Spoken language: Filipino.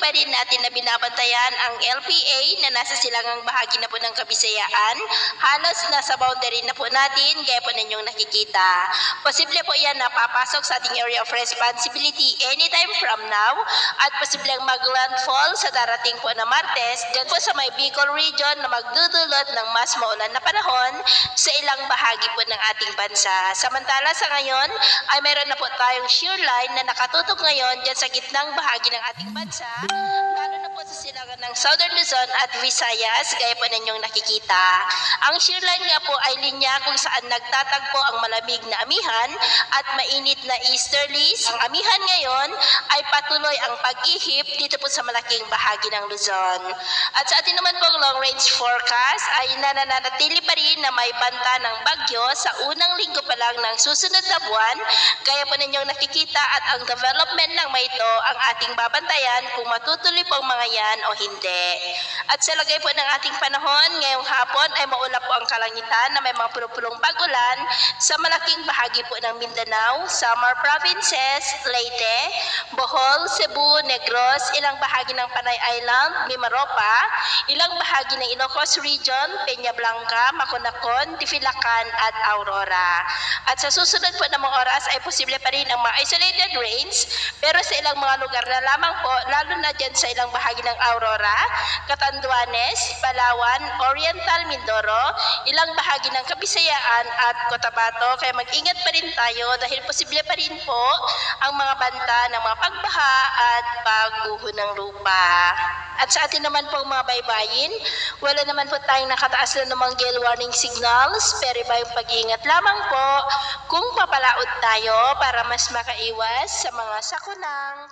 pa rin natin na binabantayan ang LPA na nasa silangang bahagi na po ng Kabisayaan. Halos nasa boundary na po natin, gaya po ninyong nakikita. Posible po yan na papasok sa ating area of responsibility anytime from now at posibleng mag-landfall sa darating po na Martes dyan po sa may Bicol region na magdudulot ng mas maulan na panahon sa ilang bahagi po ng ating bansa. Samantala sa ngayon ay mayroon na po tayong shear line na nakatutok ngayon dyan sa gitnang bahagi ng ating bansa, lalo na po sa silangan ng Southern Luzon at Visayas, gaya po ninyong nakikita. Ang shear line nga po ay linya kung saan nagtatagpo ang malamig na amihan at mainit na easterlies. Ang amihan ngayon ay patuloy ang pag-ihip dito po sa malaking bahagi ng Luzon. At sa atin naman pong long range forecast ay nananatili pa rin na may banta ng bagyo sa unang linggo pa lang ng susunod na buwan, gaya po ninyong nakikita, at ang development ng mga ito ang ating babantayan kung matutuloy po ang mga yan o hindi. At sa lagay po ng ating panahon, ngayong hapon ay maulap po ang kalangitan na may mga pulong pag-ulan sa malaking bahagi po ng Mindanao, Samar Provinces, Leyte, Bohol, Cebu, Negros, ilang bahagi ng Panay Island, Mimaropa, ilang bahagi ng Ilocos Region, Peña Blanca, Maconacon, Tifilacan at Aurora. At sa susunod po ng mga oras ay posible pa rin ang mga isolated rains, pero sa ilang mga lugar na lamang po, lalo na dyan sa ilang bahagi ng Aurora, Catanduanes, Palawan, Oriental Mindoro, ilang bahagi ng Kabisayaan at Cotabato. Kaya mag-ingat pa rin tayo dahil posible pa rin po ang mga banta ng mga pagbaha at pagguho ng lupa. At sa atin naman pong mga baybayin, wala naman po tayong nakataas na namang gale warning signals, pero iba yung pag-iingat lamang po kung papalaot tayo para mas makaiwas sa mga sakunang